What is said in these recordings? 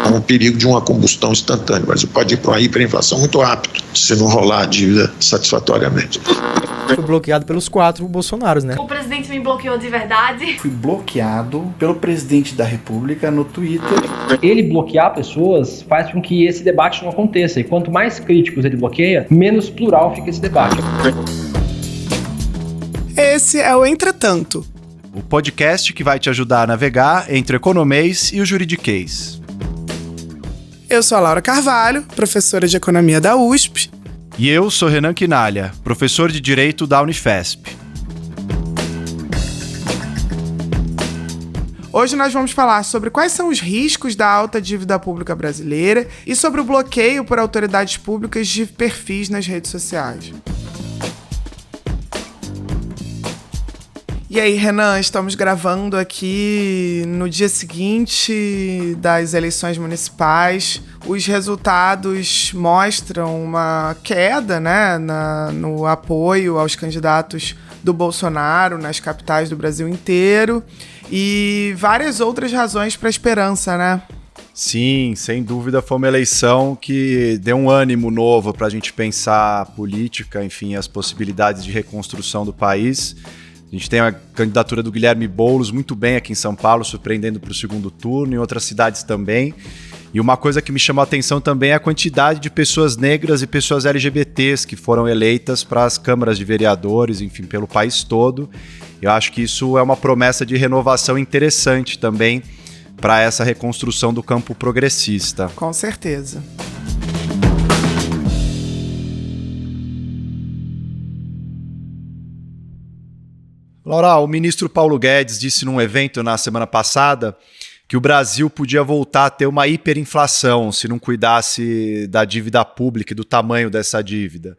há um perigo de uma combustão instantânea. O Brasil pode ir para uma hiperinflação muito rápido, se não rolar a dívida satisfatoriamente. Foi bloqueado pelos 4 Bolsonaros, né? O presidente me bloqueou de verdade. Fui bloqueado pelo presidente da República no Twitter. Ele bloquear pessoas faz com que esse debate não aconteça. E quanto mais críticos ele bloqueia, menos plural fica esse debate. Esse é o Entretanto, o podcast que vai te ajudar a navegar entre o economês e o juridiquês. eu sou a Laura Carvalho, professora de Economia da USP. E eu sou Renan Quinalha, professor de Direito da Unifesp. Hoje nós vamos falar sobre quais são os riscos da alta dívida pública brasileira e sobre o bloqueio por autoridades públicas de perfis nas redes sociais. E aí, Renan, estamos gravando aqui no dia seguinte das eleições municipais. Os resultados mostram uma queda, né, no apoio aos candidatos do Bolsonaro nas capitais do Brasil inteiro e várias outras razões para a esperança, né? Sim, sem dúvida foi uma eleição que deu um ânimo novo para a gente pensar a política, enfim, as possibilidades de reconstrução do país. A gente tem a candidatura do Guilherme Boulos muito bem aqui em São Paulo, surpreendendo para o segundo turno, em outras cidades também. E uma coisa que me chamou a atenção também é a quantidade de pessoas negras e pessoas LGBTs que foram eleitas para as câmaras de vereadores, enfim, pelo país todo. Eu acho que isso é uma promessa de renovação interessante também para essa reconstrução do campo progressista. Com certeza. Laura, o ministro Paulo Guedes disse num evento na semana passada que o Brasil podia voltar a ter uma hiperinflação se não cuidasse da dívida pública e do tamanho dessa dívida.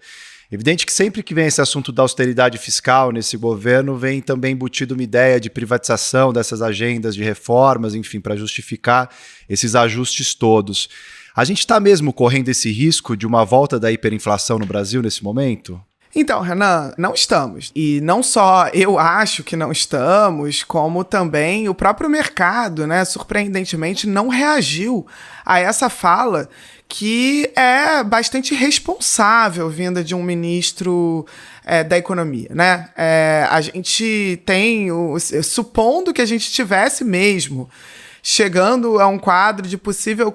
Evidente que sempre que vem esse assunto da austeridade fiscal nesse governo, vem também embutido uma ideia de privatização dessas agendas de reformas, enfim, para justificar esses ajustes todos. A gente está mesmo correndo esse risco de uma volta da hiperinflação no Brasil nesse momento? Então, Renan, não estamos. E não só eu acho que não estamos, como também o próprio mercado, né, surpreendentemente, não reagiu a essa fala que é bastante responsável vinda de um ministro da economia, né? A gente tem, supondo que a gente tivesse mesmo chegando a um quadro de possível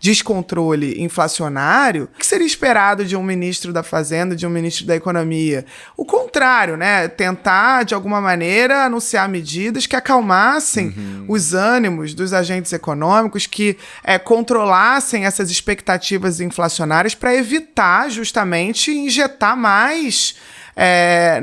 descontrole inflacionário, o que seria esperado de um ministro da Fazenda, de um ministro da Economia? O contrário, né? Tentar, de alguma maneira, anunciar medidas que acalmassem os ânimos dos agentes econômicos, que controlassem essas expectativas inflacionárias para evitar, justamente, injetar mais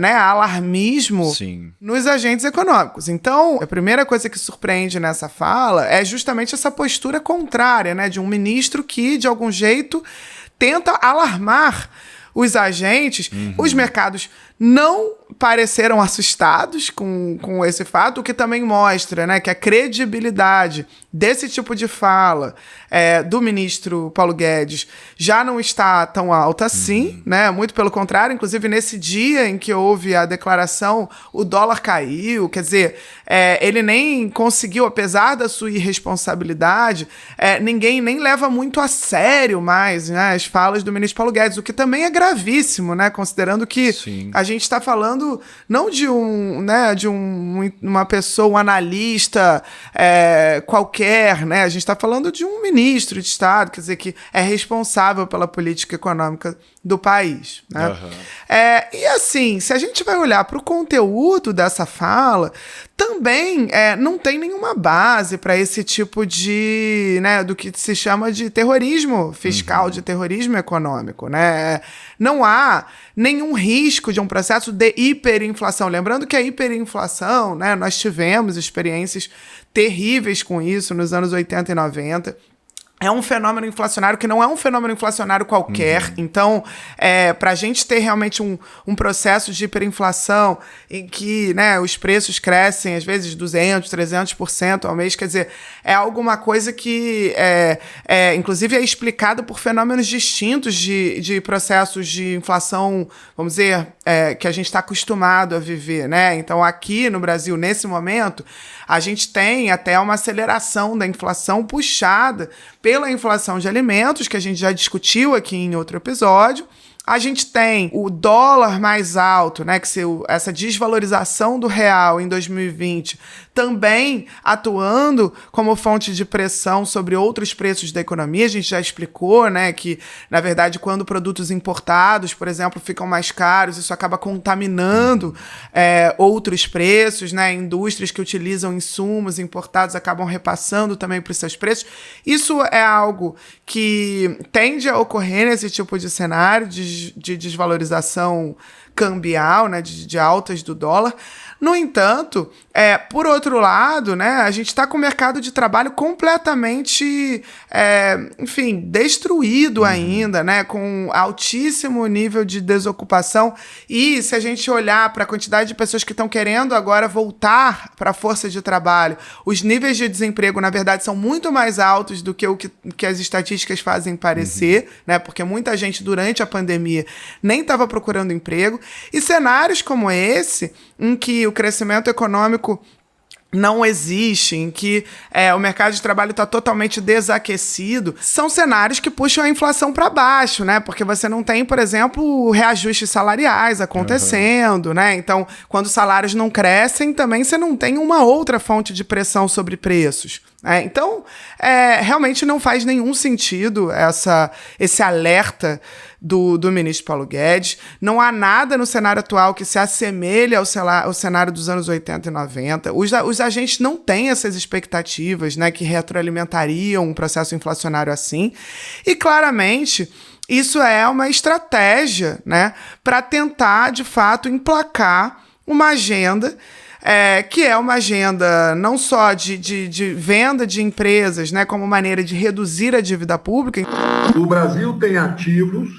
alarmismo Sim. nos agentes econômicos. Então, a primeira coisa que surpreende nessa fala é justamente essa postura contrária, né, de um ministro que, de algum jeito, tenta alarmar os agentes. Os mercados não pareceram assustados com esse fato, o que também mostra, né, que a credibilidade desse tipo de fala do ministro Paulo Guedes já não está tão alta assim, né? Muito pelo contrário, inclusive nesse dia em que houve a declaração, o dólar caiu, quer dizer, ele nem conseguiu, apesar da sua irresponsabilidade, ninguém nem leva muito a sério mais, né, as falas do ministro Paulo Guedes, o que também é gravíssimo, né, considerando que Sim. a gente está falando não de uma pessoa, um analista qualquer, né? A gente está falando de um ministro de Estado, quer dizer, que é responsável pela política econômica do país, né? E assim, se a gente vai olhar para o conteúdo dessa fala, também não tem nenhuma base para esse tipo de, né, do que se chama de terrorismo fiscal, de terrorismo econômico, né? Não há nenhum risco de um processo de hiperinflação. Lembrando que a hiperinflação, né, nós tivemos experiências terríveis com isso nos anos 80 e 90. é um fenômeno inflacionário que não é um fenômeno inflacionário qualquer. Então, para a gente ter realmente um processo de hiperinflação em que, né, os preços crescem, às vezes, 200%, 300% ao mês, quer dizer, é alguma coisa que, inclusive, é explicado por fenômenos distintos de processos de inflação, vamos dizer, que a gente está acostumado a viver, né? Então, aqui no Brasil, nesse momento, a gente tem até uma aceleração da inflação puxada pela inflação de alimentos, que a gente já discutiu aqui em outro episódio. A gente tem o dólar mais alto, né, que essa desvalorização do real em 2020 também atuando como fonte de pressão sobre outros preços da economia. A gente já explicou, né, que, na verdade, quando produtos importados, por exemplo, ficam mais caros, isso acaba contaminando outros preços, né, indústrias que utilizam insumos importados acabam repassando também para os seus preços. Isso é algo que tende a ocorrer nesse tipo de cenário de desvalorização cambial, né, de altas do dólar. No entanto, por outro lado, né, a gente está com o mercado de trabalho completamente, destruído ainda, né, com altíssimo nível de desocupação. E se a gente olhar para a quantidade de pessoas que estão querendo agora voltar para a força de trabalho, os níveis de desemprego, na verdade, são muito mais altos do que as estatísticas fazem parecer, né, porque muita gente durante a pandemia nem estava procurando emprego. E cenários como esse, em que o crescimento econômico não existe, em que o mercado de trabalho está totalmente desaquecido, são cenários que puxam a inflação para baixo, né? Porque você não tem, por exemplo, reajustes salariais acontecendo, né? Então, quando os salários não crescem, também você não tem uma outra fonte de pressão sobre preços. Então, realmente não faz nenhum sentido esse alerta do ministro Paulo Guedes. Não há nada no cenário atual que se assemelhe ao cenário dos anos 80 e 90. Os agentes não têm essas expectativas, né, que retroalimentariam um processo inflacionário assim. E, claramente, isso é uma estratégia, né, para tentar, de fato, emplacar uma agenda que é uma agenda não só de venda de empresas, né, como maneira de reduzir a dívida pública. O Brasil tem ativos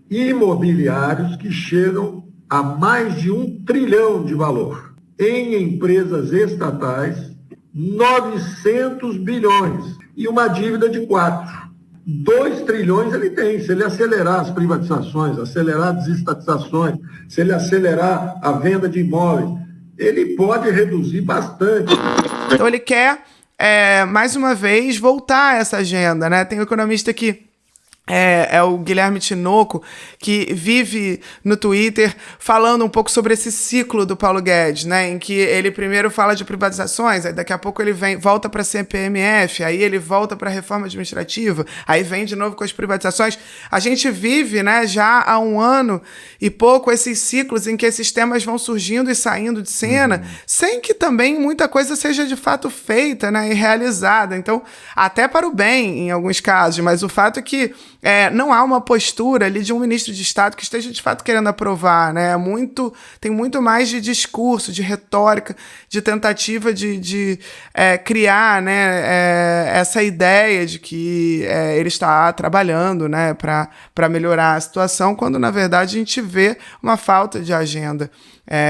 imobiliários que chegam a mais de 1 trilhão de valor. Em empresas estatais, 900 bilhões. E uma dívida de 4. 2 trilhões ele tem. Se ele acelerar as privatizações, acelerar as desestatizações, se ele acelerar a venda de imóveis, ele pode reduzir bastante. Então ele quer, mais uma vez, voltar a essa agenda, né? Tem um economista que é o Guilherme Tinoco, que vive no Twitter falando um pouco sobre esse ciclo do Paulo Guedes, né, em que ele primeiro fala de privatizações, aí daqui a pouco ele volta para a CPMF, aí ele volta para a reforma administrativa, aí vem de novo com as privatizações. A gente vive, né, já há 1 ano e pouco esses ciclos em que esses temas vão surgindo e saindo de cena, sem que também muita coisa seja de fato feita, né, e realizada. Então, até para o bem em alguns casos, mas o fato é que não há uma postura ali de um ministro de Estado que esteja de fato querendo aprovar, né? Tem muito mais de discurso, de retórica, de tentativa de criar, né, essa ideia de que ele está trabalhando, né, para melhorar a situação, quando na verdade a gente vê uma falta de agenda.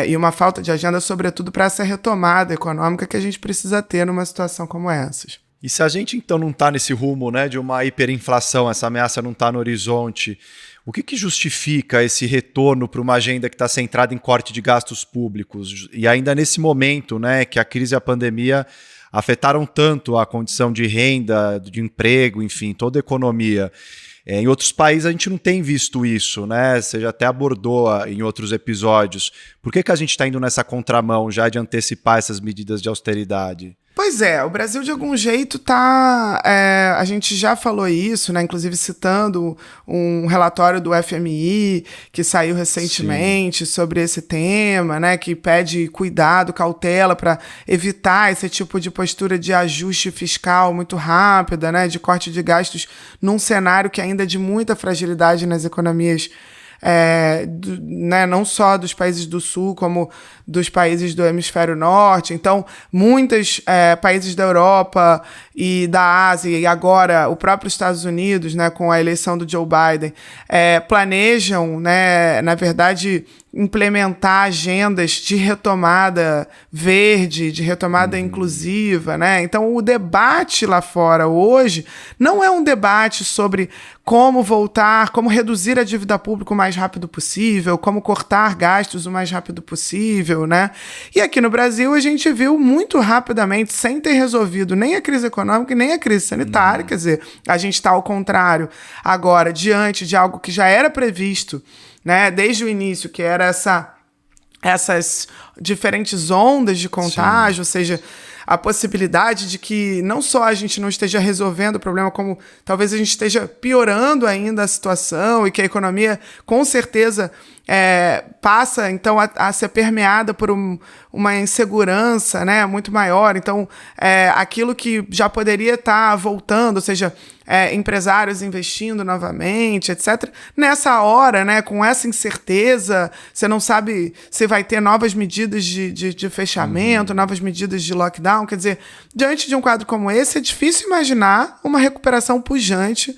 E uma falta de agenda, sobretudo, para essa retomada econômica que a gente precisa ter numa situação como essas. E se a gente, então, não está nesse rumo, né, de uma hiperinflação, essa ameaça não está no horizonte, o que justifica esse retorno para uma agenda que está centrada em corte de gastos públicos? E ainda nesse momento, né, que a crise e a pandemia afetaram tanto a condição de renda, de emprego, enfim, toda a economia. Em outros países a gente não tem visto isso, né? Você já até abordou em outros episódios. Por que a gente está indo nessa contramão já de antecipar essas medidas de austeridade? Pois é, o Brasil de algum jeito tá... a gente já falou isso, né? Inclusive citando um relatório do FMI que saiu recentemente sobre esse tema, né? Que pede cuidado, cautela para evitar esse tipo de postura de ajuste fiscal muito rápida, né? De corte de gastos num cenário que ainda é de muita fragilidade nas economias né, não só dos países do Sul, como dos países do Hemisfério Norte. Então, muitos países da Europa e da Ásia, e agora o próprio Estados Unidos, né, com a eleição do Joe Biden, planejam, né, na verdade, implementar agendas de retomada verde, de retomada inclusiva, né? Então, o debate lá fora hoje não é um debate sobre como voltar, como reduzir a dívida pública o mais rápido possível, como cortar gastos o mais rápido possível, né? E aqui no Brasil a gente viu muito rapidamente, sem ter resolvido nem a crise econômica e nem a crise sanitária, quer dizer, a gente está ao contrário agora, diante de algo que já era previsto, né, desde o início, que era essas diferentes ondas de contágio, ou seja, a possibilidade de que não só a gente não esteja resolvendo o problema, como talvez a gente esteja piorando ainda a situação e que a economia, com certeza, passa, então, a ser permeada por uma insegurança, né, muito maior. Então, aquilo que já poderia estar voltando, ou seja, empresários investindo novamente, etc. Nessa hora, né, com essa incerteza, você não sabe se vai ter novas medidas de fechamento, novas medidas de lockdown. Quer dizer, diante de um quadro como esse, é difícil imaginar uma recuperação pujante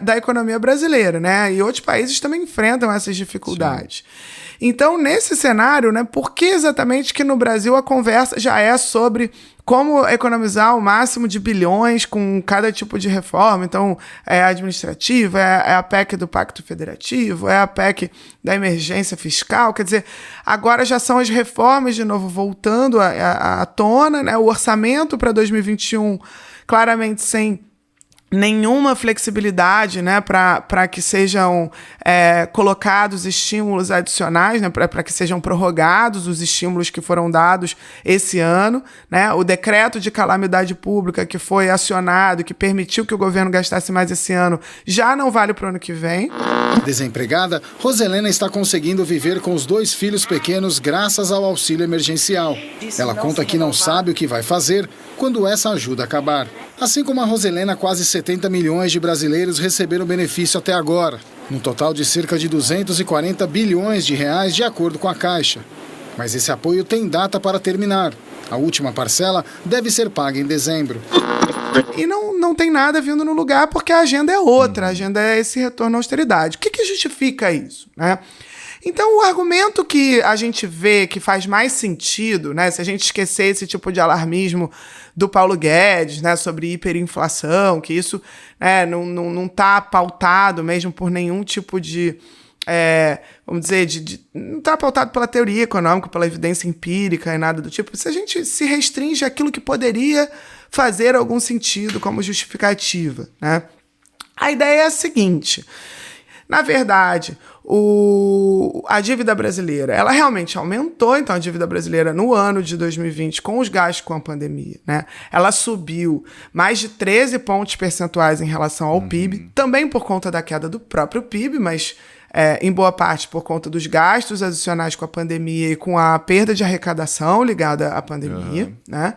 da economia brasileira, né? E outros países também enfrentam essas dificuldades. Sim. Então, nesse cenário, né, por que exatamente que no Brasil a conversa já é sobre como economizar o máximo de bilhões com cada tipo de reforma? Então, é a administrativa, é a PEC do Pacto Federativo, é a PEC da emergência fiscal. Quer dizer, agora já são as reformas de novo voltando à tona, né? O orçamento para 2021 claramente sem nenhuma flexibilidade, né, para que sejam colocados estímulos adicionais, né, para que sejam prorrogados os estímulos que foram dados esse ano, né? O decreto de calamidade pública que foi acionado, que permitiu que o governo gastasse mais esse ano, já não vale para o ano que vem. Desempregada, Roselena está conseguindo viver com os 2 filhos pequenos graças ao auxílio emergencial. Ela conta que não sabe o que vai fazer quando essa ajuda acabar. Assim como a Roselena, quase 70 milhões de brasileiros receberam benefício até agora, num total de cerca de 240 bilhões de reais, de acordo com a Caixa. Mas esse apoio tem data para terminar. A última parcela deve ser paga em dezembro. E não tem nada vindo no lugar, porque a agenda é outra, a agenda é esse retorno à austeridade. O que justifica isso, né? Então, o argumento que a gente vê que faz mais sentido, né, se a gente esquecer esse tipo de alarmismo do Paulo Guedes, né, sobre hiperinflação, que isso não está pautado mesmo por nenhum tipo de, vamos dizer, não está pautado pela teoria econômica, pela evidência empírica e nada do tipo. Se a gente se restringe àquilo que poderia fazer algum sentido como justificativa, né? A ideia é a seguinte: na verdade, a dívida brasileira, ela realmente aumentou. Então, a dívida brasileira no ano de 2020, com os gastos com a pandemia, né, ela subiu mais de 13 pontos percentuais em relação ao PIB, também por conta da queda do próprio PIB, mas em boa parte por conta dos gastos adicionais com a pandemia e com a perda de arrecadação ligada à pandemia, né?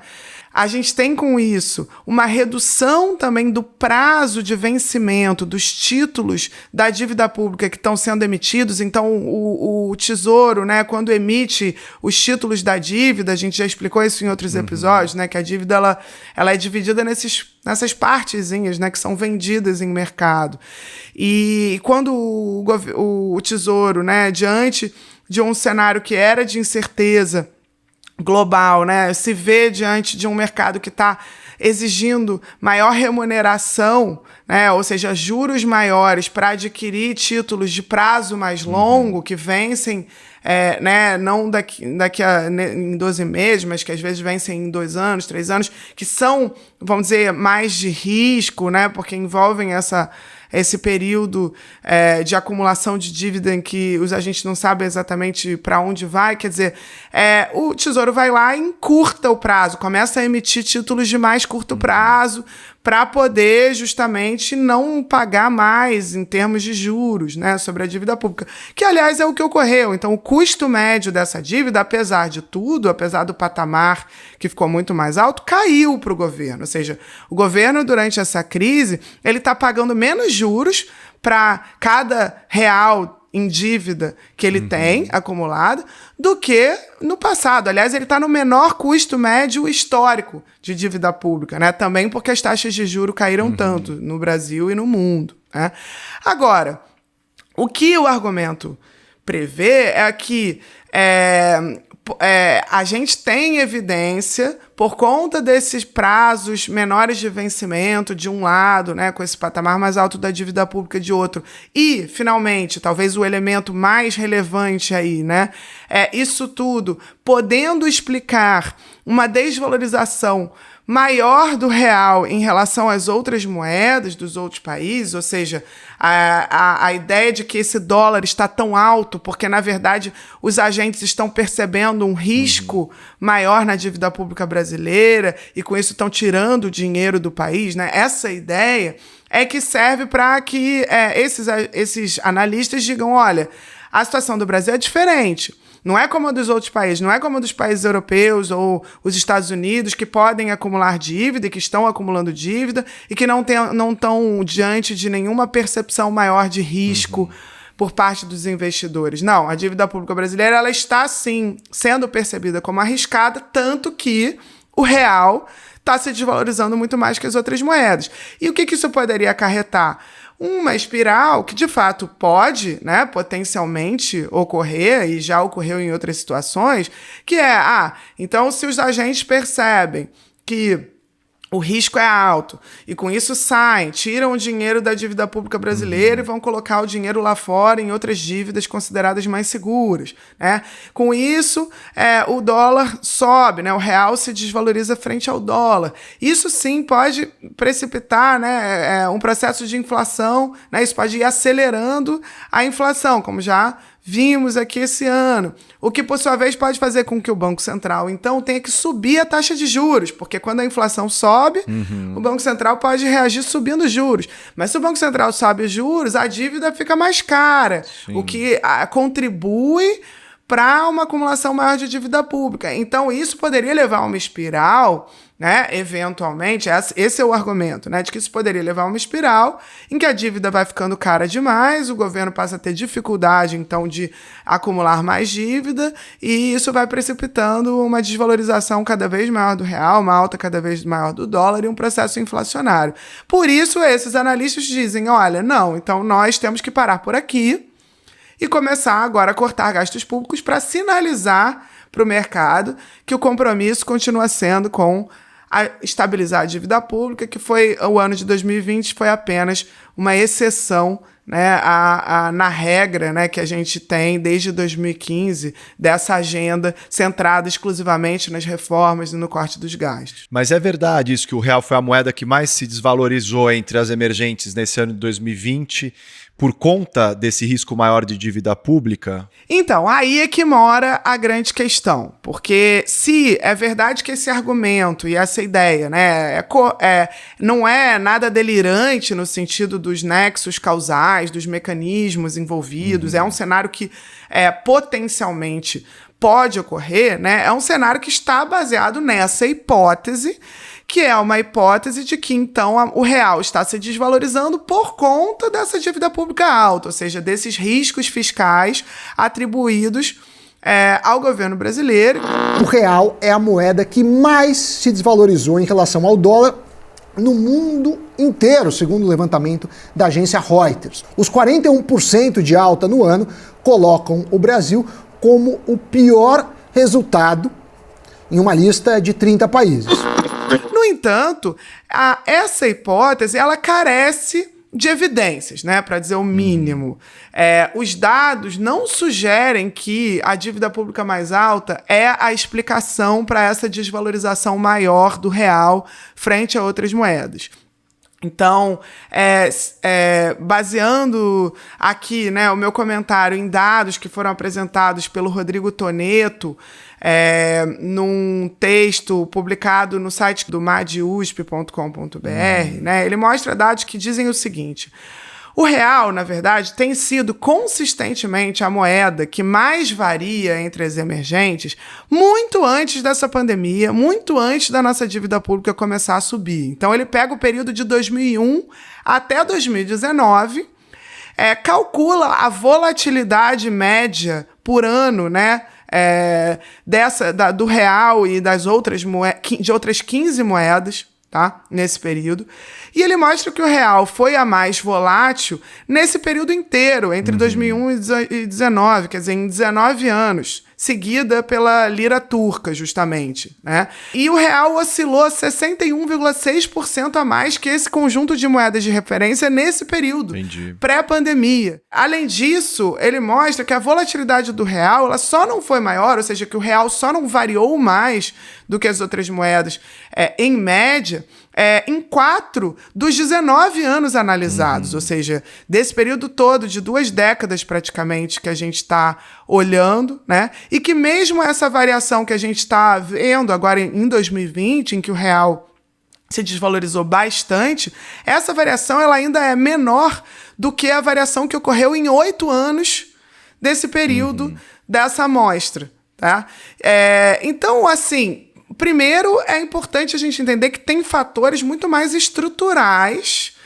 A gente tem com isso uma redução também do prazo de vencimento dos títulos da dívida pública que estão sendo emitidos. Então, o Tesouro, né, quando emite os títulos da dívida, a gente já explicou isso em outros episódios, né, que a dívida ela é dividida nessas partezinhas, né, que são vendidas em mercado. E quando o Tesouro, né, diante de um cenário que era de incerteza global, né, se vê diante de um mercado que está exigindo maior remuneração, né, ou seja, juros maiores para adquirir títulos de prazo mais longo, que vencem, né, não daqui a em 12 meses, mas que às vezes vencem em 2 anos, 3 anos, que são, vamos dizer, mais de risco, né, porque envolvem esse período de acumulação de dívida em que os agentes não sabem exatamente para onde vai. Quer dizer, o Tesouro vai lá e encurta o prazo, começa a emitir títulos de mais curto prazo para poder justamente não pagar mais em termos de juros, né, sobre a dívida pública, que aliás é o que ocorreu. Então, o custo médio dessa dívida, apesar de tudo, apesar do patamar que ficou muito mais alto, caiu para o governo. Ou seja, o governo durante essa crise ele está pagando menos juros para cada real em dívida que ele tem acumulado do que no passado. Aliás, ele está no menor custo médio histórico de dívida pública, né? Também porque as taxas de juros caíram tanto no Brasil e no mundo, né? Agora, o que o argumento prevê é que a gente tem evidência, por conta desses prazos menores de vencimento de um lado, né, com esse patamar mais alto da dívida pública de outro, e, finalmente, talvez o elemento mais relevante aí, né, isso tudo podendo explicar uma desvalorização maior do real em relação às outras moedas dos outros países, ou seja, a ideia de que esse dólar está tão alto porque, na verdade, os agentes estão percebendo um risco maior na dívida pública brasileira e, com isso, estão tirando o dinheiro do país, né? Essa ideia é que serve para que esses analistas digam, olha, a situação do Brasil é diferente. Não é como a dos outros países, não é como a dos países europeus ou os Estados Unidos, que podem acumular dívida e que estão acumulando dívida e que não estão diante de nenhuma percepção maior de risco por parte dos investidores. Não, a dívida pública brasileira ela está, sim, sendo percebida como arriscada, tanto que o real está se desvalorizando muito mais que as outras moedas. E o que isso poderia acarretar? Uma espiral que, de fato, pode, né, potencialmente ocorrer, e já ocorreu em outras situações, que é, então se os agentes percebem que o risco é alto, e com isso saem, tiram o dinheiro da dívida pública brasileira e vão colocar o dinheiro lá fora em outras dívidas consideradas mais seguras, né? Com isso, o dólar sobe, né? O real se desvaloriza frente ao dólar. Isso sim pode precipitar, né, um processo de inflação, né? Isso pode ir acelerando a inflação, como já vimos aqui esse ano, o que, por sua vez, pode fazer com que o Banco Central, então, tenha que subir a taxa de juros, porque quando a inflação sobe, o Banco Central pode reagir subindo os juros. Mas se o Banco Central sobe os juros, a dívida fica mais cara, o que contribui para uma acumulação maior de dívida pública. Então, isso poderia levar a uma espiral, né, eventualmente, esse é o argumento, né, de que isso poderia levar a uma espiral em que a dívida vai ficando cara demais, o governo passa a ter dificuldade, então, de acumular mais dívida, e isso vai precipitando uma desvalorização cada vez maior do real, uma alta cada vez maior do dólar e um processo inflacionário. Por isso, esses analistas dizem, olha, não, então nós temos que parar por aqui e começar agora a cortar gastos públicos para sinalizar para o mercado que o compromisso continua sendo com estabilizar a dívida pública, que foi o ano de 2020 foi apenas uma exceção, né, na regra, né, que a gente tem desde 2015 dessa agenda centrada exclusivamente nas reformas e no corte dos gastos. Mas é verdade isso, que o real foi a moeda que mais se desvalorizou entre as emergentes nesse ano de 2020 por conta desse risco maior de dívida pública? Então, aí é que mora a grande questão, porque se é verdade que esse argumento e essa ideia, né, não é nada delirante no sentido dos nexos causais, dos mecanismos envolvidos, é um cenário que potencialmente pode ocorrer, né, é um cenário que está baseado nessa hipótese, que é uma hipótese de que, então, o real está se desvalorizando por conta dessa dívida pública alta, ou seja, desses riscos fiscais atribuídos ao governo brasileiro. O real é a moeda que mais se desvalorizou em relação ao dólar no mundo inteiro, segundo o levantamento da agência Reuters. Os 41% de alta no ano colocam o Brasil como o pior resultado em uma lista de 30 países. No entanto, essa hipótese ela carece de evidências, né, para dizer o mínimo. Os dados não sugerem que a dívida pública mais alta é a explicação para essa desvalorização maior do real frente a outras moedas. Então, baseando aqui, né, o meu comentário em dados que foram apresentados pelo Rodrigo Toneto, num texto publicado no site do madusp.com.br, né, ele mostra dados que dizem o seguinte: o real, na verdade, tem sido consistentemente a moeda que mais varia entre as emergentes muito antes dessa pandemia, muito antes da nossa dívida pública começar a subir. Então, ele pega o período de 2001 até 2019, calcula a volatilidade média por ano, né? Do real e de outras 15 moedas, tá? Nesse período. E ele mostra que o real foi a mais volátil nesse período inteiro, entre 2001 e 2019, quer dizer, em 19 anos, seguida pela lira turca, justamente, né? E o real oscilou 61,6% a mais que esse conjunto de moedas de referência nesse período, pré-pandemia. Além disso, ele mostra que a volatilidade do real ela só não foi maior, ou seja, que o real só não variou mais do que as outras moedas, em média, em 4 dos 19 anos analisados, ou seja, desse período todo, de 2 décadas praticamente, que a gente está olhando, né? E que mesmo essa variação que a gente está vendo agora em 2020, em que o real se desvalorizou bastante, essa variação ela ainda é menor do que a variação que ocorreu em 8 anos desse período dessa amostra, tá? Então, assim, primeiro, é importante a gente entender que tem fatores muito mais estruturais,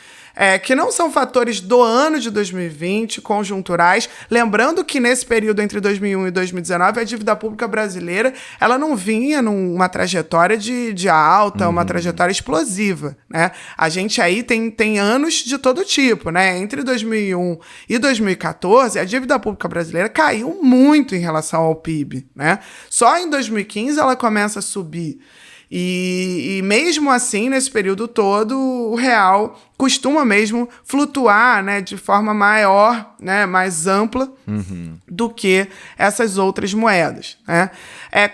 que não são fatores do ano de 2020, conjunturais. Lembrando que nesse período entre 2001 e 2019, a dívida pública brasileira ela não vinha numa trajetória de alta, uma trajetória explosiva, né? A gente aí tem anos de todo tipo, né? Entre 2001 e 2014, a dívida pública brasileira caiu muito em relação ao PIB, né? Só em 2015 ela começa a subir. E mesmo assim, nesse período todo, o real costuma mesmo flutuar, né, de forma maior, né, mais ampla do que essas outras moedas, né?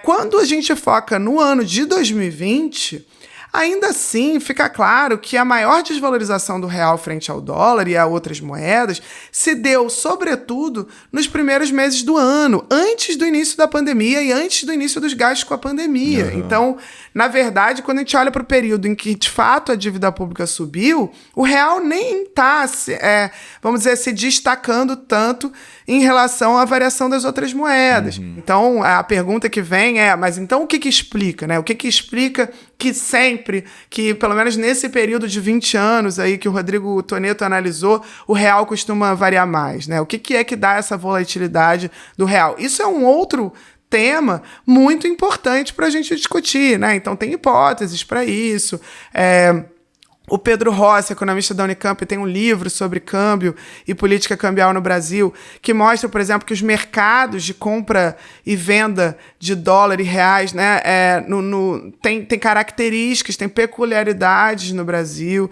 Quando a gente foca no ano de 2020, ainda assim fica claro que a maior desvalorização do real frente ao dólar e a outras moedas se deu, sobretudo, nos primeiros meses do ano, antes do início da pandemia e antes do início dos gastos com a pandemia. Então, na verdade, quando a gente olha para o período em que, de fato, a dívida pública subiu, o real nem está, vamos dizer, se destacando tanto em relação à variação das outras moedas. Então, a pergunta que vem mas então o que explica, né? O que explica que sempre, que pelo menos nesse período de 20 anos aí que o Rodrigo Toneto analisou, o real costuma variar mais, né? O que é que dá essa volatilidade do real? Isso é um outro tema muito importante para a gente discutir, né? Então tem hipóteses para isso. O Pedro Rossi, economista da Unicamp, tem um livro sobre câmbio e política cambial no Brasil, que mostra, por exemplo, que os mercados de compra e venda de dólar e reais, né, tem características, tem peculiaridades no Brasil.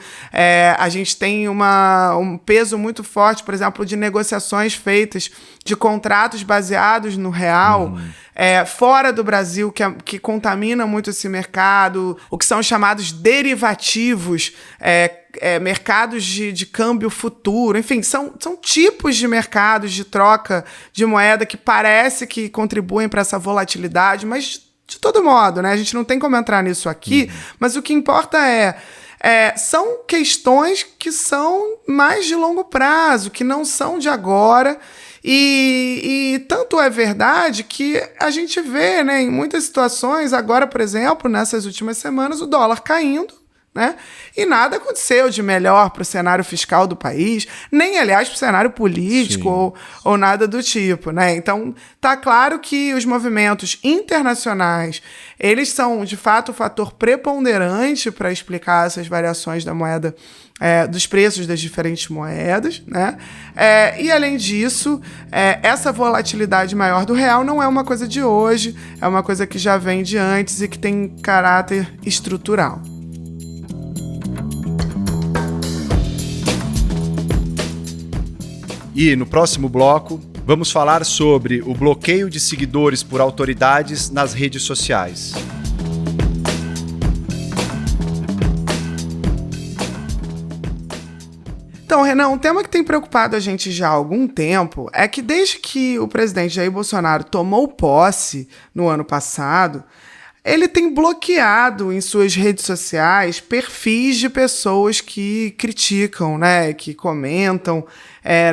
A gente tem um peso muito forte, por exemplo, de negociações feitas de contratos baseados no real, fora do Brasil, que contamina muito esse mercado, o que são chamados derivativos, mercados de câmbio futuro, enfim, são tipos de mercados de troca de moeda que parece que contribuem para essa volatilidade, mas de todo modo, né? A gente não tem como entrar nisso aqui, mas o que importa são questões que são mais de longo prazo, que não são de agora. E tanto é verdade que a gente vê, né, em muitas situações, agora, por exemplo, nessas últimas semanas, o dólar caindo, né? E nada aconteceu de melhor para o cenário fiscal do país, nem, aliás, para o cenário político ou nada do tipo, né? Então, tá claro que os movimentos internacionais, eles são, de fato, o fator preponderante para explicar essas variações da moeda, dos preços das diferentes moedas, né? E, além disso, essa volatilidade maior do real não é uma coisa de hoje, é uma coisa que já vem de antes e que tem caráter estrutural. E no próximo bloco, vamos falar sobre o bloqueio de seguidores por autoridades nas redes sociais. Então, Renan, um tema que tem preocupado a gente já há algum tempo é que desde que o presidente Jair Bolsonaro tomou posse no ano passado, ele tem bloqueado em suas redes sociais perfis de pessoas que criticam, né, que comentam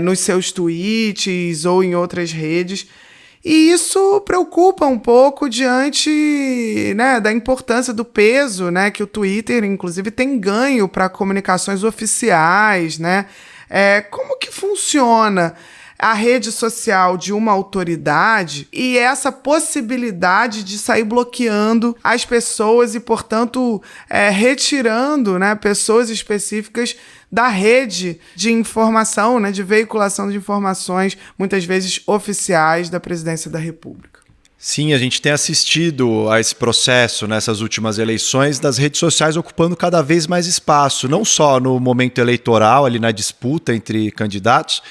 nos seus tweets ou em outras redes. E isso preocupa um pouco diante, né, da importância do peso, né, que o Twitter, inclusive, tem ganho para comunicações oficiais, né, Como que funciona a rede social de uma autoridade e essa possibilidade de sair bloqueando as pessoas e, portanto, retirando, né, pessoas específicas da rede de informação, né, de veiculação de informações, muitas vezes oficiais, da Presidência da República. Sim, a gente tem assistido a esse processo nessas últimas eleições das redes sociais ocupando cada vez mais espaço, não só no momento eleitoral, ali na disputa entre candidatos,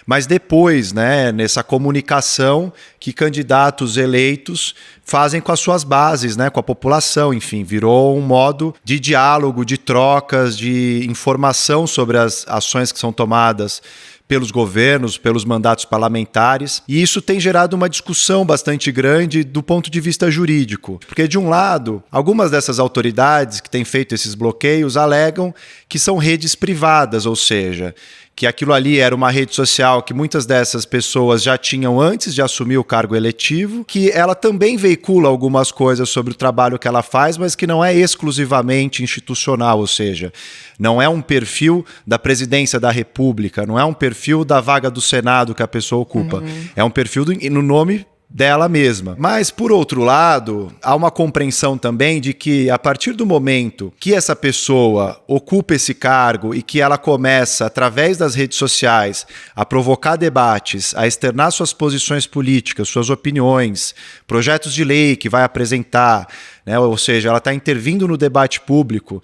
mas depois, né, nessa comunicação que candidatos eleitos fazem com as suas bases, né, com a população, enfim, virou um modo de diálogo, de trocas, de informação sobre as ações que são tomadas pelos governos, pelos mandatos parlamentares, e isso tem gerado uma discussão bastante grande do ponto de vista jurídico, porque de um lado, algumas dessas autoridades que têm feito esses bloqueios alegam que são redes privadas, ou seja, que aquilo ali era uma rede social que muitas dessas pessoas já tinham antes de assumir o cargo eletivo, que ela também veicula algumas coisas sobre o trabalho que ela faz, mas que não é exclusivamente institucional, ou seja, não é um perfil da presidência da República, não é um perfil da vaga do Senado que a pessoa ocupa, é um perfil no nome dela mesma. Mas, por outro lado, há uma compreensão também de que, a partir do momento que essa pessoa ocupa esse cargo e que ela começa, através das redes sociais, a provocar debates, a externar suas posições políticas, suas opiniões, projetos de lei que vai apresentar, né, ou seja, ela está intervindo no debate público.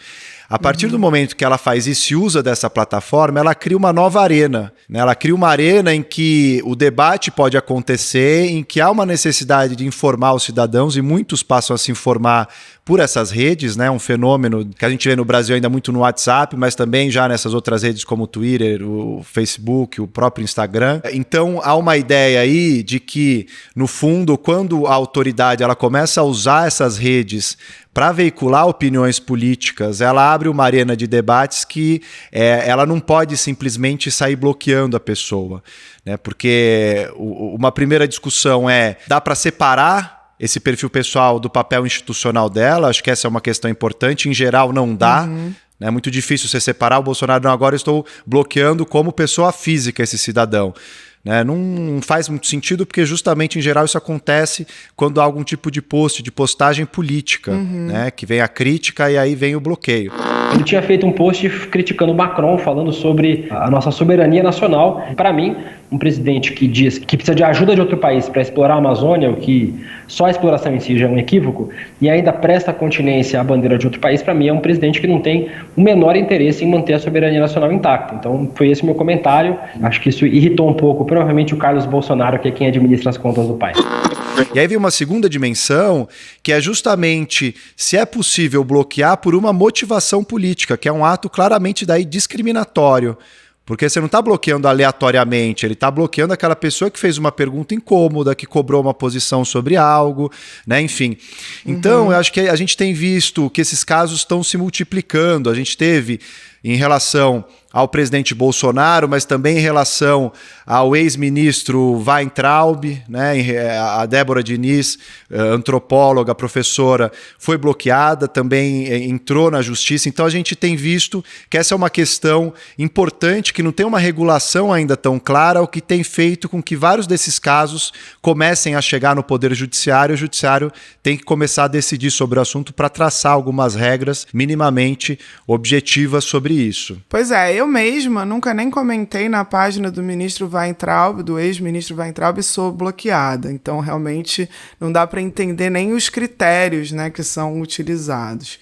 A partir do momento que ela faz isso e usa dessa plataforma, ela cria uma nova arena, né? Ela cria uma arena em que o debate pode acontecer, em que há uma necessidade de informar os cidadãos, e muitos passam a se informar por essas redes, né? Um fenômeno que a gente vê no Brasil ainda muito no WhatsApp, mas também já nessas outras redes como o Twitter, o Facebook, o próprio Instagram. Então há uma ideia aí de que, no fundo, quando a autoridade ela começa a usar essas redes para veicular opiniões políticas, ela abre uma arena de debates que ela não pode simplesmente sair bloqueando a pessoa, né? Porque uma primeira discussão dá para separar esse perfil pessoal do papel institucional dela? Acho que essa é uma questão importante. Em geral, não dá. É muito difícil você separar o Bolsonaro. Não, agora eu estou bloqueando como pessoa física esse cidadão. Né? Não faz muito sentido, porque justamente, em geral, isso acontece quando há algum tipo de postagem política, né? Que vem a crítica e aí vem o bloqueio. Ele tinha feito um post criticando o Macron, falando sobre a nossa soberania nacional. Para mim, um presidente que diz que precisa de ajuda de outro país para explorar a Amazônia, o que só a exploração em si já é um equívoco, e ainda presta continência à bandeira de outro país, para mim é um presidente que não tem o menor interesse em manter a soberania nacional intacta. Então foi esse o meu comentário. Acho que isso irritou um pouco, provavelmente, o Carlos Bolsonaro, que é quem administra as contas do país. E aí vem uma segunda dimensão, que é justamente se é possível bloquear por uma motivação política, que é um ato claramente daí discriminatório. Porque você não está bloqueando aleatoriamente, ele está bloqueando aquela pessoa que fez uma pergunta incômoda, que cobrou uma posição sobre algo, né? Enfim. Então, eu acho que a gente tem visto que esses casos estão se multiplicando. A gente teve em relação ao presidente Bolsonaro, mas também em relação ao ex-ministro Weintraub, né? A Débora Diniz, antropóloga, professora, foi bloqueada, também entrou na justiça. Então a gente tem visto que essa é uma questão importante, que não tem uma regulação ainda tão clara, o que tem feito com que vários desses casos comecem a chegar no Poder Judiciário. O Judiciário tem que começar a decidir sobre o assunto para traçar algumas regras minimamente objetivas sobre isso. Pois é, eu mesma nunca nem comentei na página do ministro Weintraub, do ex-ministro Weintraub, sou bloqueada. Então, realmente, não dá para entender nem os critérios, né, que são utilizados.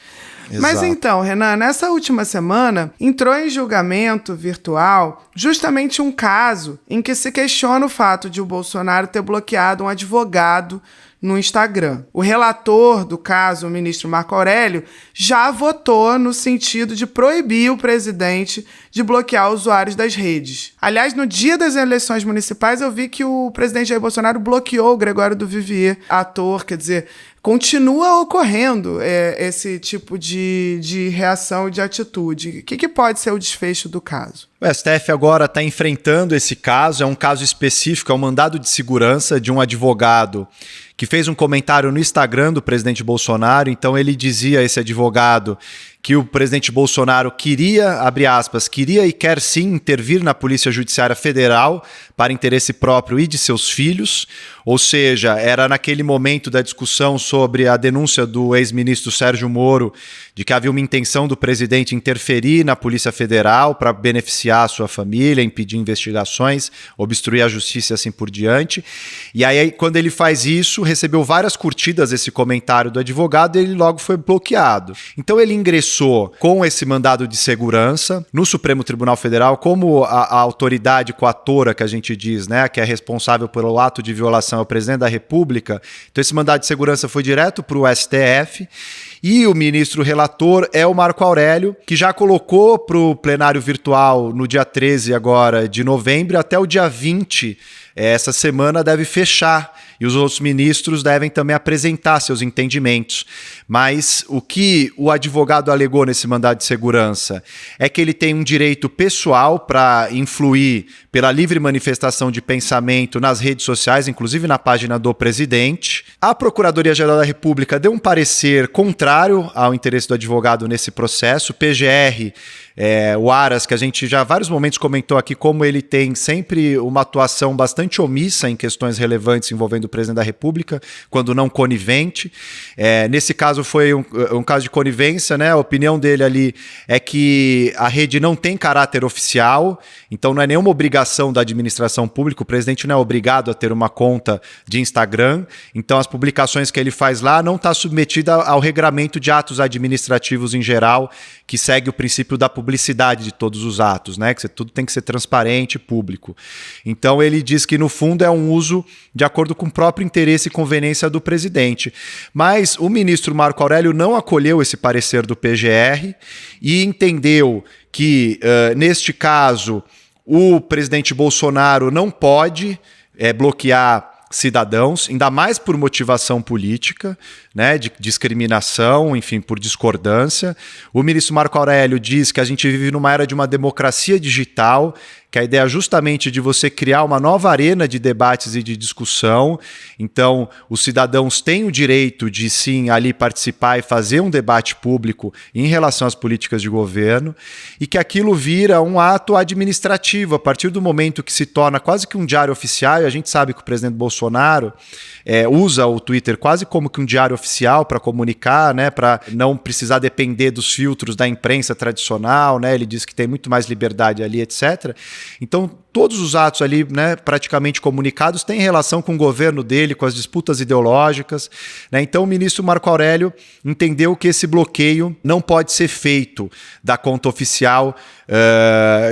Exato. Mas então, Renan, nessa última semana, entrou em julgamento virtual justamente um caso em que se questiona o fato de o Bolsonaro ter bloqueado um advogado no Instagram. O relator do caso, o ministro Marco Aurélio, já votou no sentido de proibir o presidente de bloquear usuários das redes. Aliás, no dia das eleições municipais, eu vi que o presidente Jair Bolsonaro bloqueou o Gregório do Vivier, ator, quer dizer, continua ocorrendo esse tipo de reação e de atitude. O que pode ser o desfecho do caso? O STF agora está enfrentando esse caso, é um caso específico, é um mandado de segurança de um advogado que fez um comentário no Instagram do presidente Bolsonaro. Então ele dizia, esse advogado, que o presidente Bolsonaro queria, abre aspas, queria e quer sim intervir na Polícia Judiciária Federal para interesse próprio e de seus filhos, ou seja, era naquele momento da discussão sobre a denúncia do ex-ministro Sérgio Moro de que havia uma intenção do presidente interferir na Polícia Federal para beneficiar a sua família, impedir investigações, obstruir a justiça e assim por diante. E aí, quando ele faz isso, recebeu várias curtidas esse comentário do advogado e ele logo foi bloqueado. Então ele ingressou com esse mandado de segurança no Supremo Tribunal Federal como a autoridade coatora, que a gente diz, né, que é responsável pelo ato de violação ao presidente da República. Então esse mandado de segurança foi direto para o STF e o ministro relator é o Marco Aurélio, que já colocou para o plenário virtual no dia 13 agora de novembro até o dia 20, essa semana deve fechar. E os outros ministros devem também apresentar seus entendimentos. Mas o que o advogado alegou nesse mandado de segurança é que ele tem um direito pessoal para influir pela livre manifestação de pensamento nas redes sociais, inclusive na página do presidente. A Procuradoria-Geral da República deu um parecer contrário ao interesse do advogado nesse processo. O PGR, o Aras, que a gente já vários momentos comentou aqui como ele tem sempre uma atuação bastante omissa em questões relevantes envolvendo o presidente da República, quando não conivente. Nesse caso foi um caso de conivência, né? A opinião dele ali é que a rede não tem caráter oficial, então não é nenhuma obrigação da administração pública, o presidente não é obrigado a ter uma conta de Instagram, então as publicações que ele faz lá não está submetida ao regramento de atos administrativos em geral, que segue o princípio da publicidade de todos os atos, né? Que tudo tem que ser transparente e público. Então ele diz que no fundo é um uso de acordo com o próprio interesse e conveniência do presidente. Mas o ministro Marco Aurélio não acolheu esse parecer do PGR e entendeu que, neste caso, o presidente Bolsonaro não pode bloquear cidadãos, ainda mais por motivação política, né, de discriminação, enfim, por discordância. O ministro Marco Aurélio diz que a gente vive numa era de uma democracia digital, que a ideia é justamente de você criar uma nova arena de debates e de discussão. Então, os cidadãos têm o direito de, sim, ali participar e fazer um debate público em relação às políticas de governo, e que aquilo vira um ato administrativo, a partir do momento que se torna quase que um diário oficial, e a gente sabe que o presidente Bolsonaro usa o Twitter quase como que um diário oficial para comunicar, né, para não precisar depender dos filtros da imprensa tradicional, né, ele diz que tem muito mais liberdade ali, etc. Então, todos os atos ali, né, praticamente comunicados, têm relação com o governo dele, com as disputas ideológicas, né? Então, o ministro Marco Aurélio entendeu que esse bloqueio não pode ser feito da conta oficial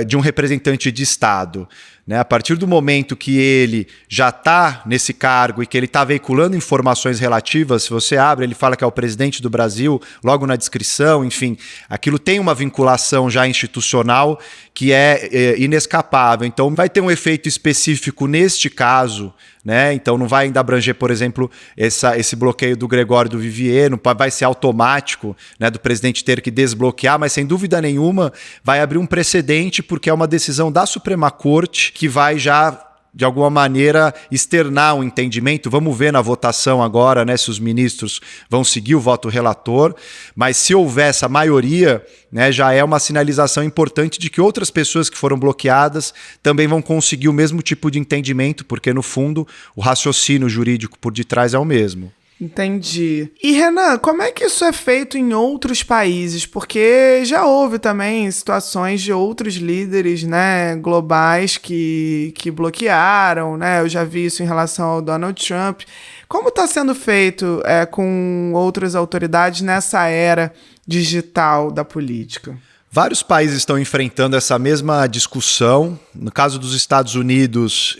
de um representante de Estado. Né, a partir do momento que ele já está nesse cargo e que ele está veiculando informações relativas, se você abre, ele fala que é o presidente do Brasil, logo na descrição, enfim, aquilo tem uma vinculação já institucional que é inescapável. Então vai ter um efeito específico neste caso, né? Então não vai ainda abranger, por exemplo, esse bloqueio do Gregório do Vivier, não vai ser automático, né, do presidente ter que desbloquear, mas sem dúvida nenhuma vai abrir um precedente, porque é uma decisão da Suprema Corte que vai já, de alguma maneira, externar um entendimento. Vamos ver na votação agora, né, se os ministros vão seguir o voto relator, mas se houver essa maioria, né, já é uma sinalização importante de que outras pessoas que foram bloqueadas também vão conseguir o mesmo tipo de entendimento, porque, no fundo, o raciocínio jurídico por detrás é o mesmo. Entendi. E, Renan, como é que isso é feito em outros países? Porque já houve também situações de outros líderes, né, globais que bloquearam, né? Eu já vi isso em relação ao Donald Trump. Como está sendo feito com outras autoridades nessa era digital da política? Vários países estão enfrentando essa mesma discussão. No caso dos Estados Unidos,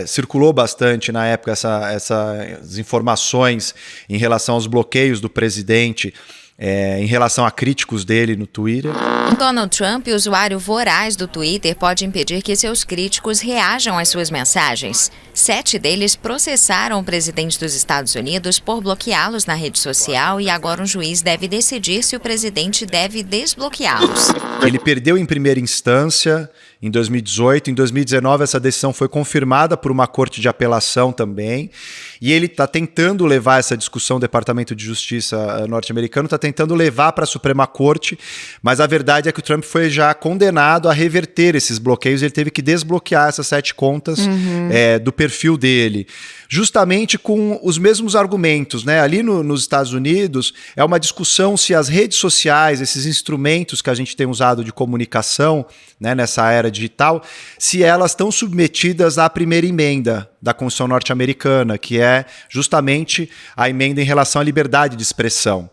circulou bastante na época essas informações em relação aos bloqueios do presidente em relação a críticos dele no Twitter. Donald Trump, usuário voraz do Twitter, pode impedir que seus críticos reajam às suas mensagens. 7 deles processaram o presidente dos Estados Unidos por bloqueá-los na rede social e agora um juiz deve decidir se o presidente deve desbloqueá-los. Ele perdeu em primeira instância em 2018. Em 2019, essa decisão foi confirmada por uma corte de apelação também. E ele está tentando levar essa discussão, o Departamento de Justiça norte-americano está tentando levar para a Suprema Corte, mas a verdade é que o Trump foi já condenado a reverter esses bloqueios. Ele teve que desbloquear essas 7 contas do perfil dele, justamente com os mesmos argumentos, né? Ali nos Estados Unidos é uma discussão se as redes sociais, esses instrumentos que a gente tem usado de comunicação, né, nessa era digital, se elas estão submetidas à primeira emenda da Constituição norte-americana, que é justamente a emenda em relação à liberdade de expressão.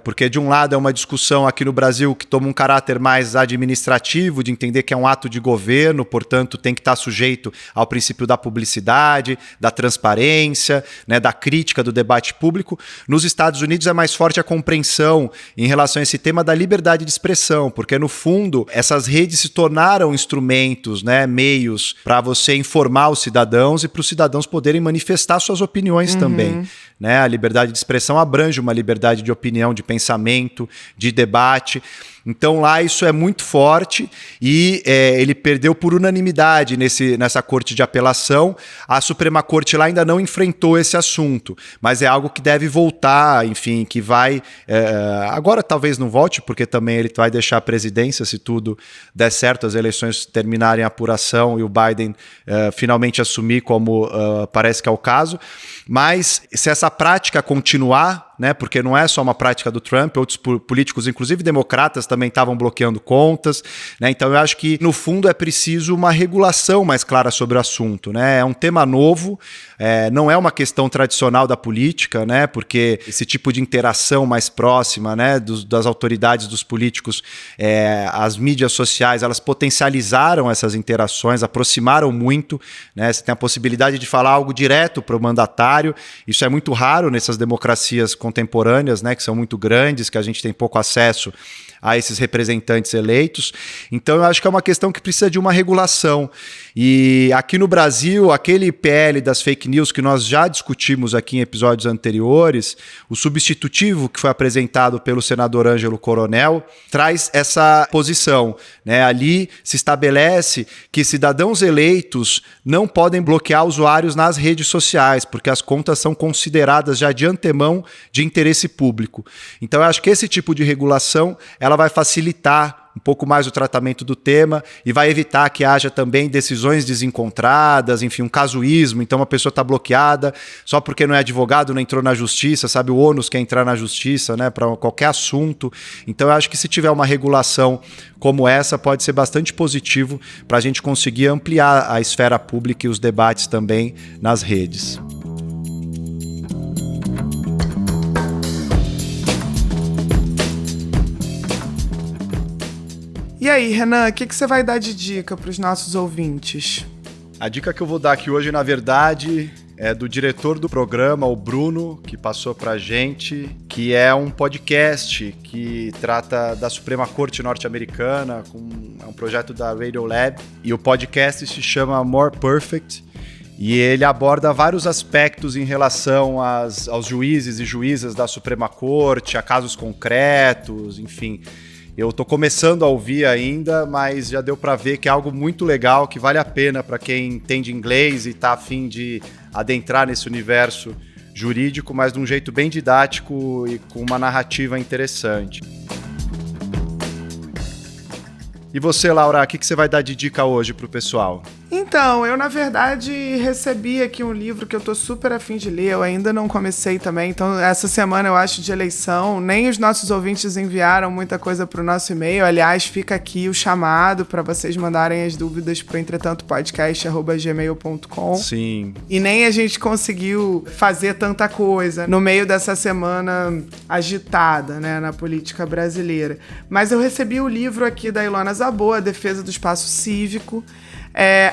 Porque de um lado é uma discussão aqui no Brasil que toma um caráter mais administrativo, de entender que é um ato de governo, portanto tem que estar sujeito ao princípio da publicidade, da transparência, né, da crítica, do debate público. Nos Estados Unidos é mais forte a compreensão em relação a esse tema da liberdade de expressão, porque no fundo essas redes se tornaram instrumentos, né, meios para você informar os cidadãos e para os cidadãos poderem manifestar suas opiniões também. Né? A liberdade de expressão abrange uma liberdade de opinião, de pensamento, de debate. Então lá isso é muito forte e ele perdeu por unanimidade nessa corte de apelação. A Suprema Corte lá ainda não enfrentou esse assunto, mas é algo que deve voltar, enfim, que vai... agora talvez não volte, porque também ele vai deixar a presidência se tudo der certo, as eleições terminarem a apuração e o Biden finalmente assumir, como parece que é o caso. Mas se essa prática continuar, né, porque não é só uma prática do Trump, outros políticos, inclusive democratas, também estavam bloqueando contas, né, então eu acho que no fundo é preciso uma regulação mais clara sobre o assunto, né, é um tema novo, não é uma questão tradicional da política, né, porque esse tipo de interação mais próxima, né, das autoridades, dos políticos, as mídias sociais, elas potencializaram essas interações, aproximaram muito, né, você tem a possibilidade de falar algo direto para o mandatário, isso é muito raro nessas democracias contemporâneas, né, que são muito grandes, que a gente tem pouco acesso a esses representantes eleitos. Então eu acho que é uma questão que precisa de uma regulação. E aqui no Brasil, aquele PL das fake news que nós já discutimos aqui em episódios anteriores, o substitutivo que foi apresentado pelo senador Ângelo Coronel, traz essa posição, né? Ali se estabelece que cidadãos eleitos não podem bloquear usuários nas redes sociais, porque as contas são consideradas já de antemão de interesse público. Então eu acho que esse tipo de regulação ela vai facilitar um pouco mais o tratamento do tema e vai evitar que haja também decisões desencontradas, enfim, um casuísmo. Então uma pessoa está bloqueada só porque não é advogado, não entrou na justiça, sabe o ônus que é entrar na justiça, né, para qualquer assunto. Então eu acho que se tiver uma regulação como essa, pode ser bastante positivo para a gente conseguir ampliar a esfera pública e os debates também nas redes. E aí, Renan, o que você vai dar de dica para os nossos ouvintes? A dica que eu vou dar aqui hoje, na verdade, é do diretor do programa, o Bruno, que passou pra gente, que é um podcast que trata da Suprema Corte norte-americana, é um projeto da Radiolab, e o podcast se chama More Perfect, e ele aborda vários aspectos em relação aos juízes e juízas da Suprema Corte, a casos concretos, enfim. Eu tô começando a ouvir ainda, mas já deu para ver que é algo muito legal, que vale a pena para quem entende inglês e tá a fim de adentrar nesse universo jurídico, mas de um jeito bem didático e com uma narrativa interessante. E você, Laura, o que você vai dar de dica hoje pro pessoal? Então, eu na verdade recebi aqui um livro que eu tô super afim de ler, eu ainda não comecei também, então essa semana eu acho de eleição, nem os nossos ouvintes enviaram muita coisa pro nosso e-mail, aliás, fica aqui o chamado para vocês mandarem as dúvidas pro entretantopodcast@gmail.com. Sim. E nem a gente conseguiu fazer tanta coisa no meio dessa semana agitada, né, na política brasileira. Mas eu recebi o livro aqui da Ilona Zabô, A Defesa do Espaço Cívico.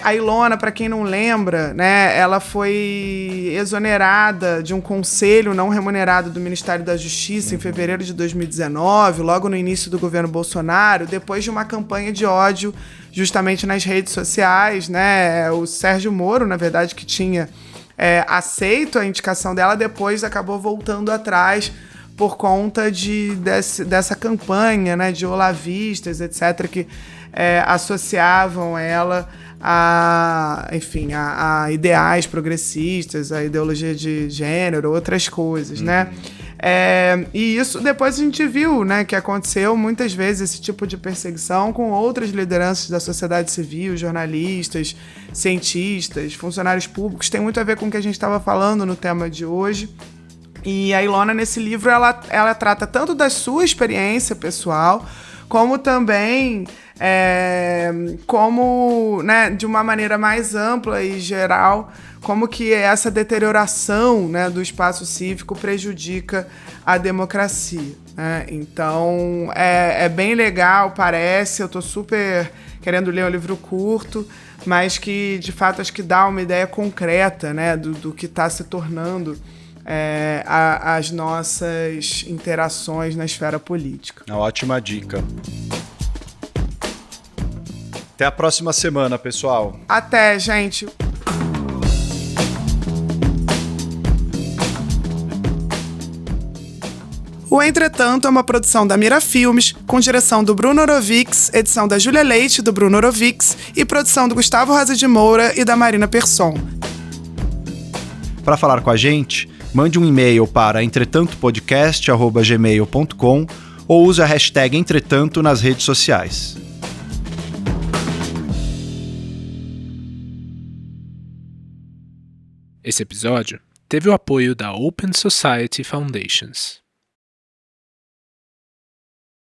A Ilona, para quem não lembra, né, ela foi exonerada de um conselho não remunerado do Ministério da Justiça em fevereiro de 2019, logo no início do governo Bolsonaro, depois de uma campanha de ódio justamente nas redes sociais, né? O Sérgio Moro, na verdade, que tinha aceito a indicação dela, depois acabou voltando atrás por conta dessa campanha, né, de olavistas, etc., que associavam ela a ideais progressistas, a ideologia de gênero, outras coisas, né? E isso depois a gente viu, né, que aconteceu muitas vezes esse tipo de perseguição com outras lideranças da sociedade civil, jornalistas, cientistas, funcionários públicos. Tem muito a ver com o que a gente estava falando no tema de hoje. E a Ilona, nesse livro, ela trata tanto da sua experiência pessoal, como também né, de uma maneira mais ampla e geral, como que essa deterioração, né, do espaço cívico prejudica a democracia, né? Então, é bem legal, parece, eu tô super querendo ler um livro curto, mas que, de fato, acho que dá uma ideia concreta, né, do que está se tornando as nossas interações na esfera política. Uma ótima dica. Até a próxima semana, pessoal. Até, gente. O Entretanto é uma produção da Mira Filmes, com direção do Bruno Orovics, edição da Júlia Leite, do Bruno Orovics, e produção do Gustavo Rosa de Moura e da Marina Persson. Para falar com a gente, mande um e-mail para entretantopodcast@gmail.com ou use a hashtag Entretanto nas redes sociais. Esse episódio teve o apoio da Open Society Foundations.